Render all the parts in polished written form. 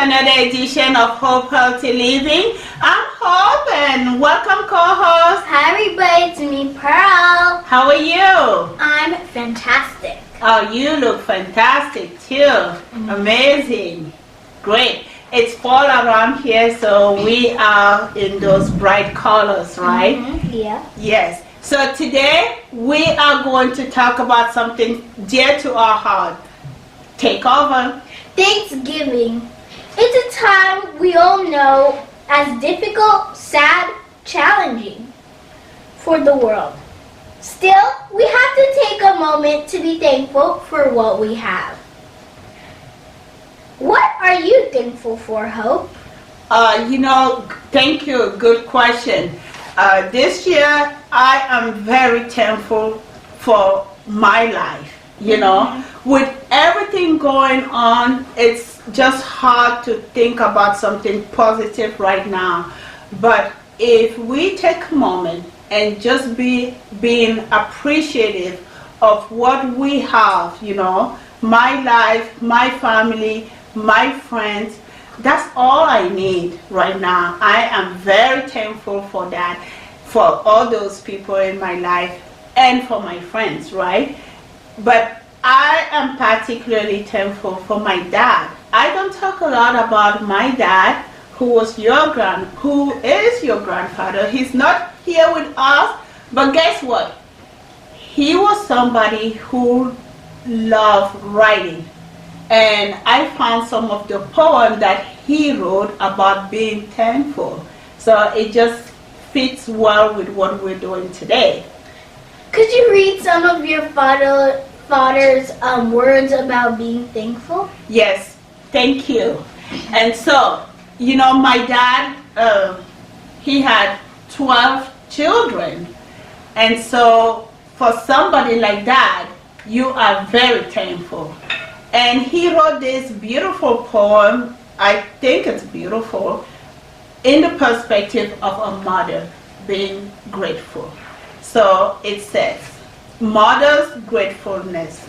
another edition of Hope Healthy Living. I'm Hope and welcome co-host. Hi everybody, it's me, Pearl. How are you? I'm fantastic. Oh, you look fantastic too. Amazing. Great. It's fall around here, so we are in those bright colors, right? Yeah. Yes. So today we are going to talk about something dear to our heart. Take over. Thanksgiving. It's a time we all know as difficult, sad, challenging for the world. Still, we have to take a moment to be thankful for what we have. What are you thankful for, Hope? Thank you. Good question. This year, I am very thankful for my life. With everything going on, it's just hard to think about something positive right now. But if we take a moment and just being appreciative of what we have, my life, my family, my friends, that's all I need right now. I am very thankful for that, for all those people in my life and for my friends, right? But I am particularly thankful for my dad. I don't talk a lot about my dad, who is your grandfather. He's not here with us, but guess what? He was somebody who loved writing. And I found some of the poems that he wrote about being thankful. So it just fits well with what we're doing today. Could you read some of your father's words about being thankful? Yes, thank you. And so, my dad, he had 12 children. And so for somebody like that, you are very thankful. And he wrote this beautiful poem, I think it's beautiful, in the perspective of a mother being grateful. So it says, Mother's Gratefulness.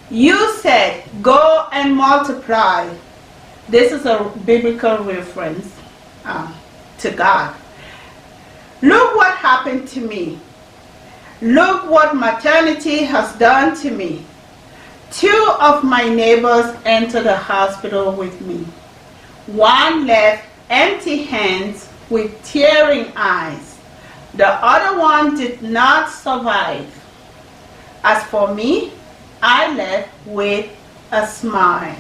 You said, go and multiply. This is a biblical reference to God. Look what happened to me. Look what maternity has done to me. 2 of my neighbors entered the hospital with me. One left empty hands with tearing eyes. The other one did not survive. As for me, I left with a smile.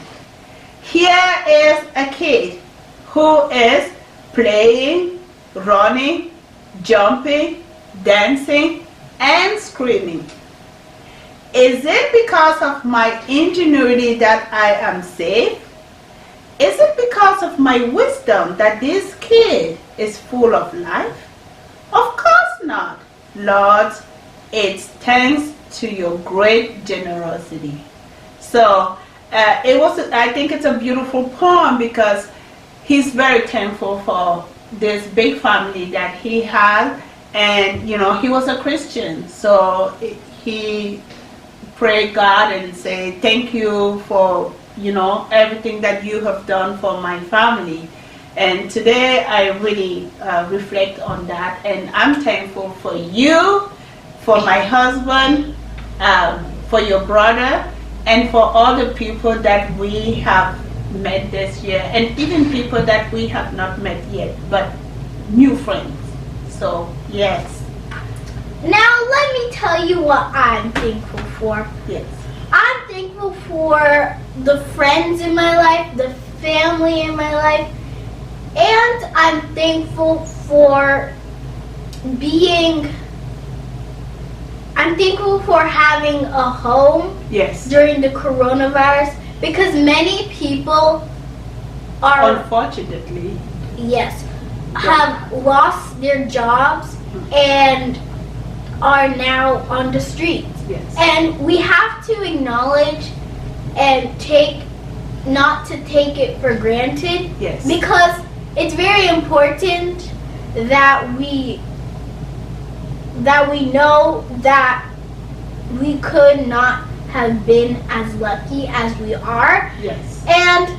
Here is a kid who is playing, running, jumping, dancing, and screaming. Is it because of my ingenuity that I am safe? Is it because of my wisdom that this kid is full of life? Of course not. Lord, it's thanks to your great generosity. So I think it's a beautiful poem because he's very thankful for this big family that he had. And, he was a Christian. So he pray God and say thank you for everything that you have done for my family. And today I really reflect on that, and I'm thankful for you, for my husband, for your brother, and for all the people that we have met this year, and even people that we have not met yet, but new friends. So yes. Now let me tell you what I'm thankful for. Yes. I'm thankful for the friends in my life, the family in my life, and I'm thankful for having a home. Yes. During the coronavirus, because many people are, unfortunately, have lost their jobs and are now on the streets. Yes. And we have to acknowledge and not to take it for granted. Yes. Because it's very important that we know that we could not have been as lucky as we are. Yes. And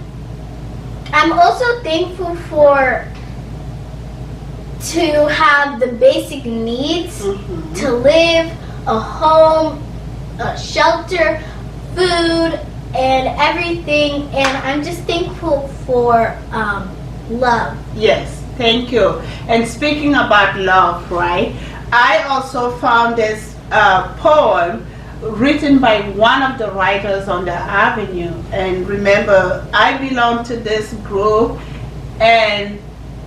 I'm also thankful to have the basic needs to live, a home, a shelter, food, and everything. And I'm just thankful for love. Yes, thank you. And speaking about love, right? I also found this poem written by one of the writers on the Avenue. And remember, I belong to this group, and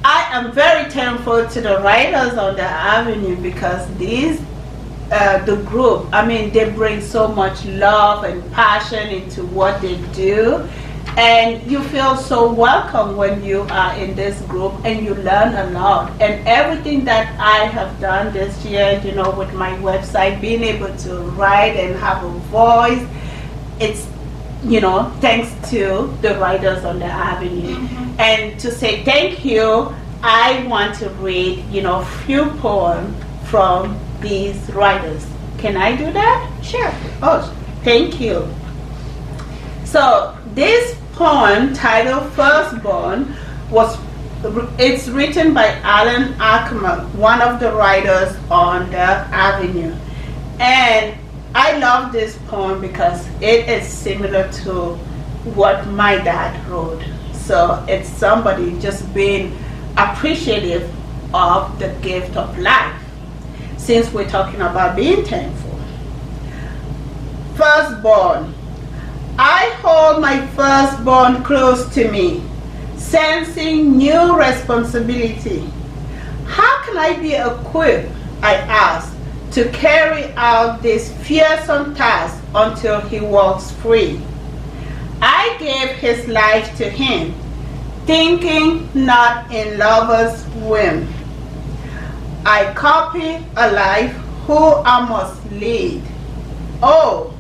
I am very thankful to the writers on the Avenue because the group, I mean, they bring so much love and passion into what they do. And you feel so welcome when you are in this group, and you learn a lot. And everything that I have done this year, with my website, being able to write and have a voice, it's, thanks to the writers on the Avenue. And to say thank you, I want to read, a few poems from these writers. Can I do that? Sure. Oh, thank you. So this poem titled Firstborn it's written by Alan Ackerman, one of the writers on the Avenue. And I love this poem because it is similar to what my dad wrote. So it's somebody just being appreciative of the gift of life, since we're talking about being thankful. Firstborn. I hold my firstborn close to me, sensing new responsibility. How can I be equipped, I ask, to carry out this fearsome task until he walks free? I gave his life to him, thinking not in lover's whim. I copy a life who I must lead. Oh,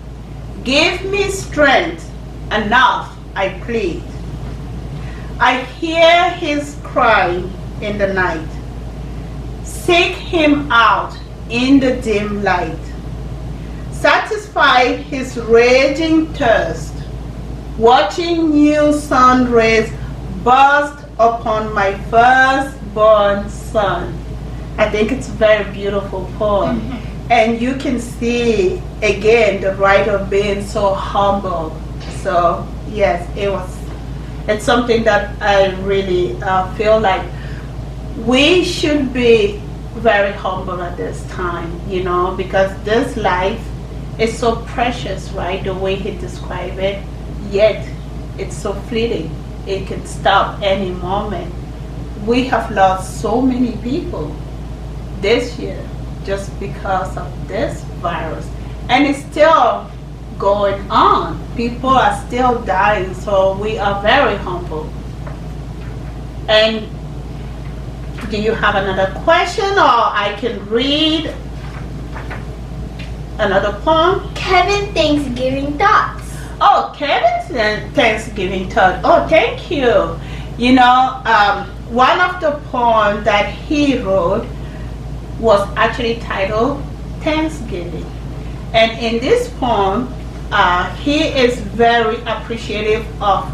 give me strength enough, I plead. I hear his cry in the night. Seek him out in the dim light. Satisfy his raging thirst, watching new sun rays burst upon my firstborn son. I think it's a very beautiful poem. And you can see again the writer being so humble. So yes, it's something that I really feel like we should be very humble at this time, because this life is so precious, right? The way he described it, yet it's so fleeting. It can stop any moment. We have lost so many people this year just because of this virus, and it's still going on. People are still dying, so we are very humble. And do you have another question, or I can read another poem? Kevin Thanksgiving thoughts. Oh, Kevin's Thanksgiving thought. Oh, thank you. One of the poems that he wrote was actually titled Thanksgiving. And in this poem, he is very appreciative of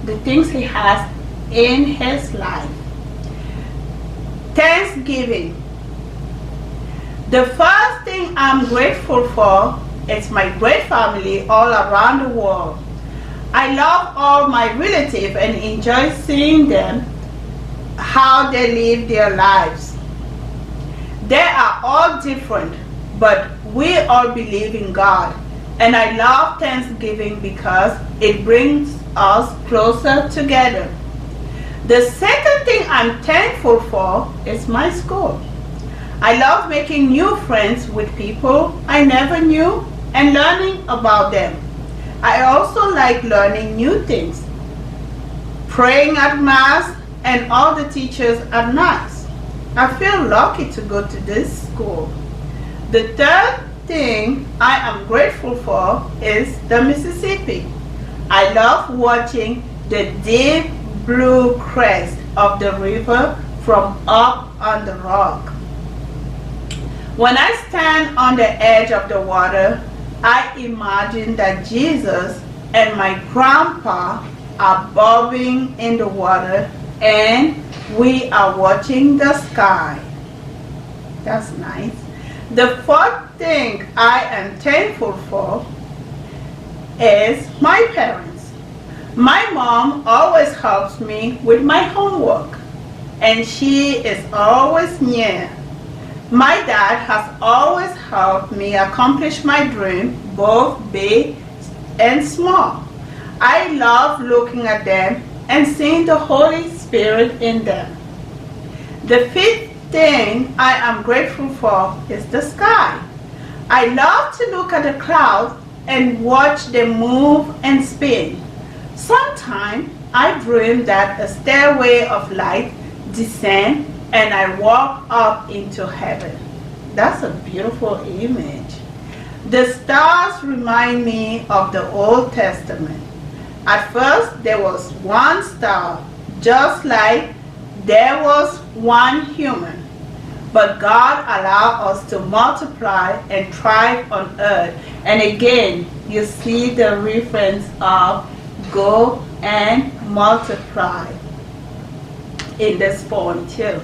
the things he has in his life. Thanksgiving. The first thing I'm grateful for is my great family all around the world. I love all my relatives and enjoy seeing them, how they live their lives. They are all different, but we all believe in God. And I love Thanksgiving because it brings us closer together. The second thing I'm thankful for is my school. I love making new friends with people I never knew and learning about them. I also like learning new things, praying at Mass, and all the teachers are nice. I feel lucky to go to this school. The third thing I am grateful for is the Mississippi. I love watching the deep blue crest of the river from up on the rock. When I stand on the edge of the water, I imagine that Jesus and my grandpa are bobbing in the water and we are watching the sky. That's nice. The fourth thing I am thankful for is my parents. My mom always helps me with my homework and she is always near. My dad has always helped me accomplish my dream, both big and small. I love looking at them and seeing the Holy Spirit in them. The fifth thing I am grateful for is the sky. I love to look at the clouds and watch them move and spin. Sometimes I dream that a stairway of light descends and I walk up into heaven. That's a beautiful image. The stars remind me of the Old Testament. At first there was one star, just like there was one human. But God allowed us to multiply and thrive on earth. And again, you see the reference of go and multiply in this poem too.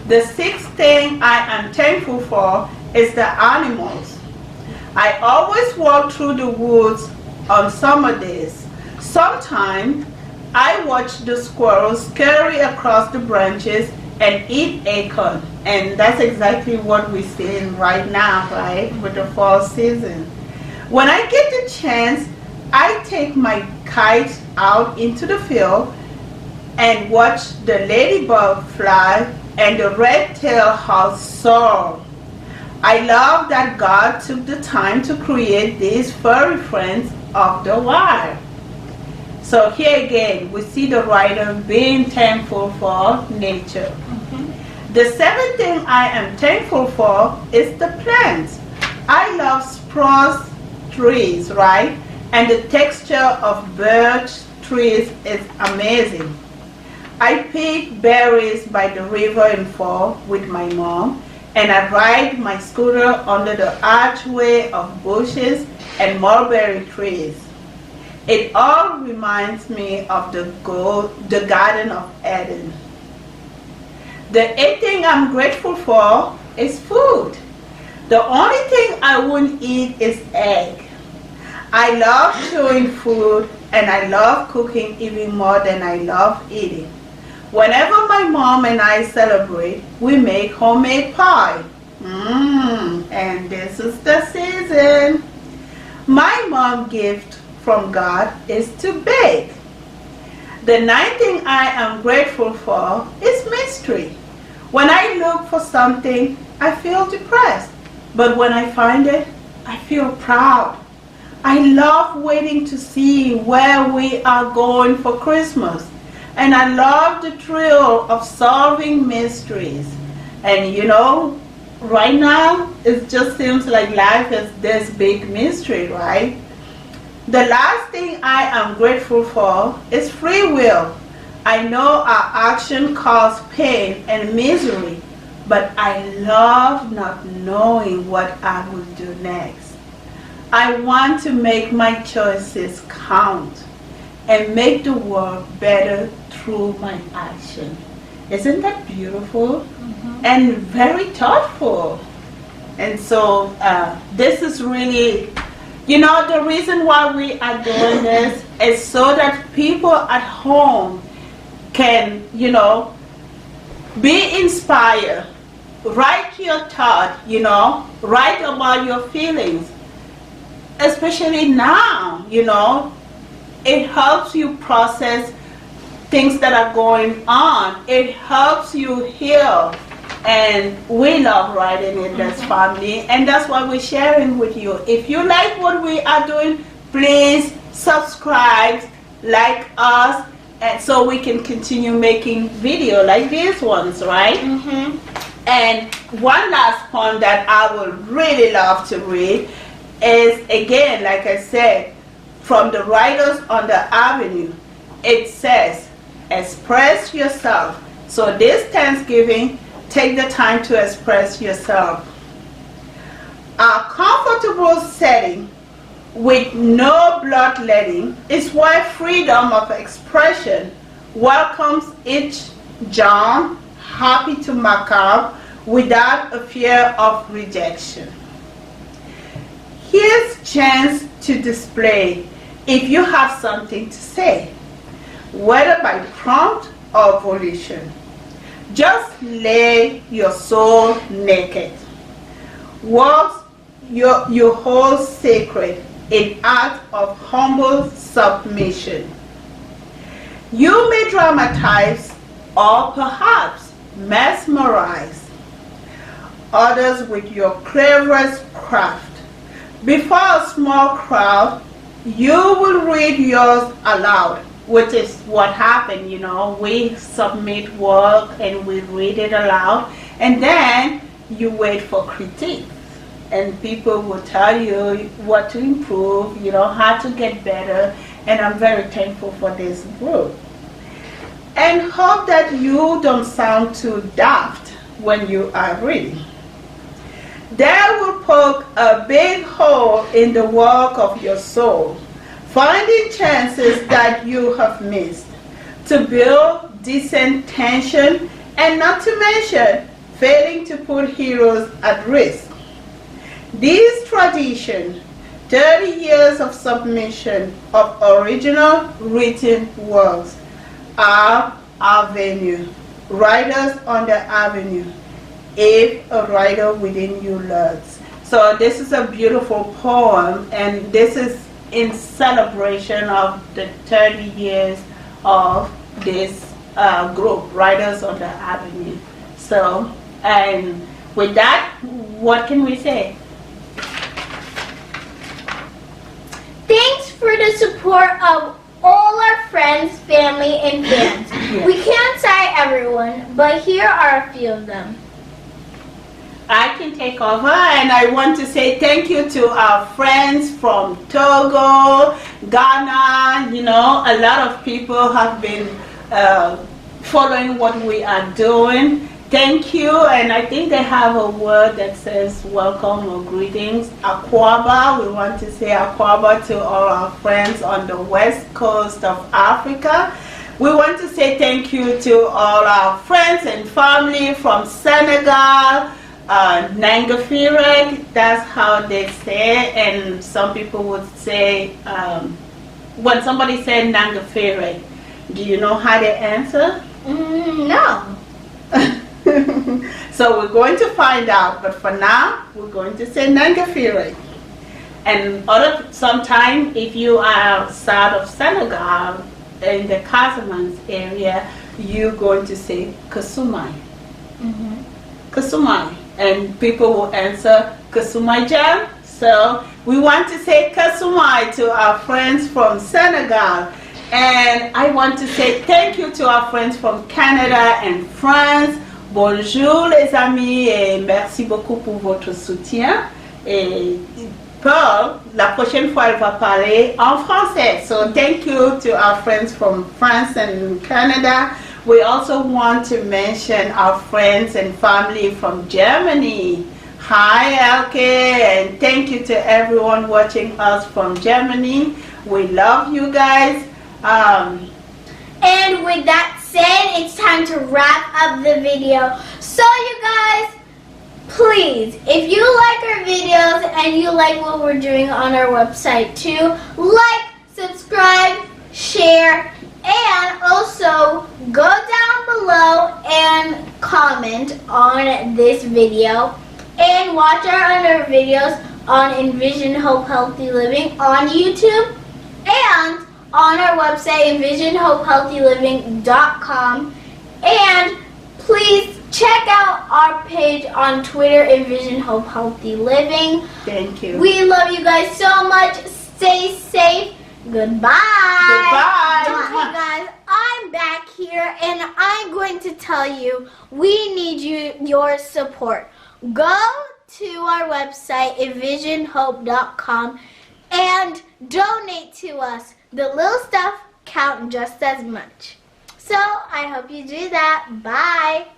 The sixth thing I am thankful for is the animals. I always walk through the woods on summer days. Sometimes I watch the squirrels scurry across the branches and eat acorn. And that's exactly what we're seeing right now, right, with the fall season. When I get the chance, I take my kite out into the field and watch the ladybug fly and the red-tailed house soar. I love that God took the time to create these furry friends of the wild. So here again, we see the writer being thankful for nature. The seventh thing I am thankful for is the plants. I love spruce trees, right? And the texture of birch trees is amazing. I pick berries by the river in fall with my mom, and I ride my scooter under the archway of bushes and mulberry trees. It all reminds me of the Garden of Eden. The eighth thing I'm grateful for is food. The only thing I wouldn't eat is egg. I love chewing food and I love cooking even more than I love eating. Whenever my mom and I celebrate, we make homemade pie. And this is the season. My mom's gift from God is to bake. The ninth thing I am grateful for is mystery. When I look for something, I feel depressed. But when I find it, I feel proud. I love waiting to see where we are going for Christmas. And I love the thrill of solving mysteries. And you know, right now, it just seems like life is this big mystery, right? The last thing I am grateful for is free will. I know our action cause pain and misery, but I love not knowing what I will do next. I want to make my choices count and make the world better through my action. Isn't that beautiful? And very thoughtful. And so this is really, you know, the reason why we are doing this is so that people at home can, you know, be inspired. Write your thought, you know, write about your feelings. Especially now, you know, it helps you process things that are going on. It helps you heal. And we love writing in this family, and that's why we're sharing with you. If you like what we are doing, please subscribe, like us, and so we can continue making videos like these ones, right? And one last poem that I would really love to read is, again, like I said, from the Writers on the Avenue. It says, express yourself. So this Thanksgiving, take the time to express yourself. Our comfortable setting with no bloodletting is why freedom of expression welcomes each John happy to macabre without a fear of rejection. Here's a chance to display if you have something to say, whether by prompt or volition. Just lay your soul naked. Words you hold sacred in act of humble submission. You may dramatize or perhaps mesmerize others with your cleverest craft. Before a small crowd, you will read yours aloud, which is what happened, we submit work and we read it aloud, and then you wait for critique. And people will tell you what to improve, how to get better, and I'm very thankful for this group. And hope that you don't sound too daft when you are reading. That will poke a big hole in the work of your soul, finding chances that you have missed, to build decent tension, and not to mention failing to put heroes at risk. These traditions, 30 years of submission of original written works, are our venue, writers on the avenue, if a writer within you learns. So this is a beautiful poem, and this is in celebration of the 30 years of this group, Writers on the Avenue. So, and with that, what can we say? Thanks for the support of all our friends, family, and fans. Yes. We can't cite everyone, but here are a few of them. I can take over, and I want to say thank you to our friends from Togo, Ghana. A lot of people have been following what we are doing. Thank you, and I think they have a word that says welcome or greetings. Akwaba, we want to say Akwaba to all our friends on the west coast of Africa. We want to say thank you to all our friends and family from Senegal, Nangafirek, that's how they say, and some people would say, when somebody said Nangafirek, do you know how they answer? No. So we're going to find out, but for now, we're going to say Nangafirek. And sometime, if you are south of Senegal, in the Casamance area, you're going to say Kasumai. Kasumai. And people will answer Kasumai Jam. So we want to say Kasumai to our friends from Senegal. And I want to say thank you to our friends from Canada and France. Bonjour les amis et merci beaucoup pour votre soutien. Et Pearl, la prochaine fois, elle va parler en français. So thank you to our friends from France and Canada. We also want to mention our friends and family from Germany. Hi, Elke, and thank you to everyone watching us from Germany. We love you guys. And with that said, it's time to wrap up the video. So you guys, please, if you like our videos and you like what we're doing on our website too, like, subscribe, share, and also go down below and comment on this video and watch our other videos on Invision Hope Healthy Living on YouTube and on our website envisionhopehealthyliving.com, and please check out our page on Twitter, Invision Hope Healthy Living. Thank you. We love you guys so much. Stay safe. Goodbye. Goodbye. Okay, guys, I'm back here and I'm going to tell you we need your support. Go to our website, envisionhope.com, and donate to us. The little stuff count just as much. So I hope you do that. Bye.